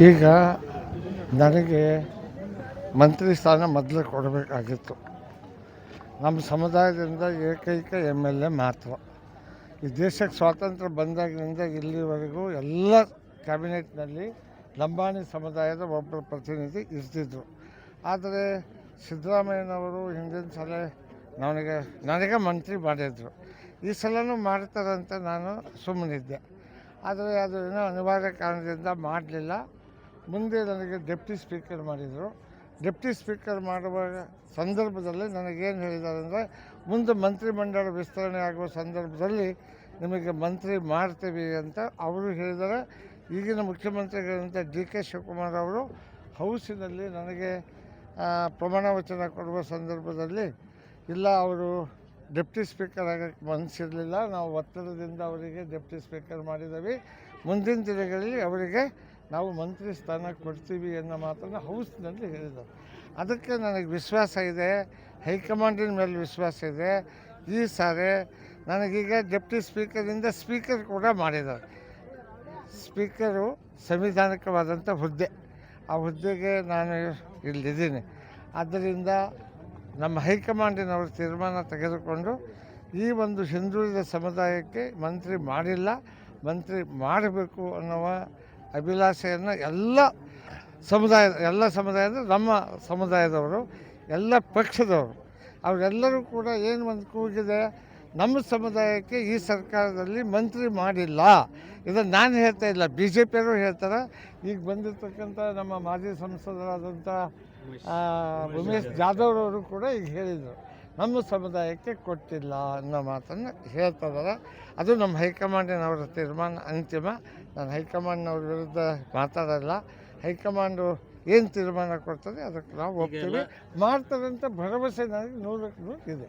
ಈಗ ನನಗೆ ಮಂತ್ರಿ ಸ್ಥಾನ ಮೊದಲು ಕೊಡಬೇಕಾಗಿತ್ತು. ನಮ್ಮ ಸಮುದಾಯದಿಂದ ಏಕೈಕ MLA ಮಾತ್ರ. ಈ ದೇಶಕ್ಕೆ ಸ್ವಾತಂತ್ರ್ಯ ಬಂದಾಗಿನಿಂದ ಇಲ್ಲಿವರೆಗೂ ಎಲ್ಲ ಕ್ಯಾಬಿನೆಟ್ನಲ್ಲಿ ಲಂಬಾಣಿ ಸಮುದಾಯದ ಒಬ್ಬರು ಪ್ರತಿನಿಧಿ ಇರ್ತಿದ್ರು. ಆದರೆ ಸಿದ್ದರಾಮಯ್ಯನವರು ಹಿಂದಿನ ಸಲ ನನಗೆ ಮಂತ್ರಿ ಮಾಡಿದರು. ಈ ಸಲನೂ ಮಾಡ್ತಾರಂತ ನಾನು ಸುಮ್ಮನಿದ್ದೆ. ಆದರೆ ಅದು ಏನೋ ಅನಿವಾರ್ಯ ಕಾರಣದಿಂದ ಮಾಡಲಿಲ್ಲ. ಮುಂದೆ ನನಗೆ ಡೆಪ್ಟಿ ಸ್ಪೀಕರ್ ಮಾಡಿದರು. ಡೆಪ್ಟಿ ಸ್ಪೀಕರ್ ಮಾಡುವ ಸಂದರ್ಭದಲ್ಲಿ ನನಗೇನು ಹೇಳಿದ್ದಾರೆ ಅಂದರೆ, ಮುಂದೆ ಮಂತ್ರಿಮಂಡಲ ವಿಸ್ತರಣೆ ಆಗುವ ಸಂದರ್ಭದಲ್ಲಿ ನಿಮಗೆ ಮಂತ್ರಿ ಮಾಡ್ತೀವಿ ಅಂತ ಅವರು ಹೇಳಿದ್ದಾರೆ. ಈಗಿನ ಮುಖ್ಯಮಂತ್ರಿಗಳಂತ DK ಶಿವಕುಮಾರ್ ಅವರು ಹೌಸಿನಲ್ಲಿ ನನಗೆ ಪ್ರಮಾಣ ವಚನ ಕೊಡುವ ಸಂದರ್ಭದಲ್ಲಿ ಇಲ್ಲ, ಅವರು ಡೆಪ್ಟಿ ಸ್ಪೀಕರ್ ಆಗೋಕ್ಕೆ ಮನಸ್ಸಿರಲಿಲ್ಲ, ನಾವು ಒತ್ತಡದಿಂದ ಅವರಿಗೆ ಡೆಪ್ಟಿ ಸ್ಪೀಕರ್ ಮಾಡಿದ್ದೀವಿ, ಮುಂದಿನ ದಿನಗಳಲ್ಲಿ ಅವರಿಗೆ ನಾವು ಮಂತ್ರಿ ಸ್ಥಾನ ಕೊಡ್ತೀವಿ ಅನ್ನೋ ಮಾತನ್ನು ಹೌಸ್ನಲ್ಲಿ ಹೇಳಿದರು. ಅದಕ್ಕೆ ನನಗೆ ವಿಶ್ವಾಸ ಇದೆ, ಹೈಕಮಾಂಡಿನ ಮೇಲೆ ವಿಶ್ವಾಸ ಇದೆ. ಈ ಸಾರಿ ನನಗೀಗ ಡೆಪ್ಟಿ ಸ್ಪೀಕರಿಂದ ಸ್ಪೀಕರ್ ಕೂಡ ಮಾಡಿದ್ದಾರೆ. ಸ್ಪೀಕರು ಸಂವಿಧಾನಿಕವಾದಂಥ ಹುದ್ದೆ, ಆ ಹುದ್ದೆಗೆ ನಾನು ಇಲ್ಲಿದ್ದೀನಿ. ಆದ್ದರಿಂದ ನಮ್ಮ ಹೈಕಮಾಂಡಿನವರು ತೀರ್ಮಾನ ತೆಗೆದುಕೊಂಡು ಈ ಒಂದು ಹಿಂದುಳಿದ ಸಮುದಾಯಕ್ಕೆ ಮಂತ್ರಿ ಮಾಡಿಲ್ಲ, ಮಂತ್ರಿ ಮಾಡಬೇಕು ಅನ್ನುವ ಅಭಿಲಾಷೆಯನ್ನು ಎಲ್ಲ ಸಮುದಾಯದ ನಮ್ಮ ಸಮುದಾಯದವರು, ಎಲ್ಲ ಪಕ್ಷದವರು, ಅವರೆಲ್ಲರೂ ಕೂಡ ಏನು ಒಂದು ಕೂಗಿದೆ, ನಮ್ಮ ಸಮುದಾಯಕ್ಕೆ ಈ ಸರ್ಕಾರದಲ್ಲಿ ಮಂತ್ರಿ ಮಾಡಿಲ್ಲ. ಇದನ್ನು ನಾನು ಹೇಳ್ತಾ ಇಲ್ಲ, BJP ಅವರು ಹೇಳ್ತಾರೆ. ಈಗ ಬಂದಿರತಕ್ಕಂಥ ನಮ್ಮ ಮಾಜಿ ಸಂಸದರಾದಂಥ ಉಮೇಶ್ ಜಾಧವ್ರವರು ಕೂಡ ಈಗ ಹೇಳಿದರು, ನಮ್ಮ ಸಮುದಾಯಕ್ಕೆ ಕೊಟ್ಟಿಲ್ಲ ಅನ್ನೋ ಮಾತನ್ನು ಹೇಳ್ತಾ ಇದ್ದಾರೆ. ಅದು ನಮ್ಮ ಹೈಕಮಾಂಡಿನವರ ತೀರ್ಮಾನ ಅಂತಿಮ. ನಾನು ಹೈಕಮಾಂಡ್ನವ್ರ ವಿರುದ್ಧ ಮಾತಾಡಲ್ಲ. ಹೈಕಮಾಂಡು ಏನು ತೀರ್ಮಾನ ಕೊಡ್ತದೆ ಅದಕ್ಕೆ ನಾವು ಹೋಗ್ತೀವಿ, ಮಾಡ್ತಾರೆ ಅಂತ ಭರವಸೆ ನನಗೆ 100% ಇದೆ.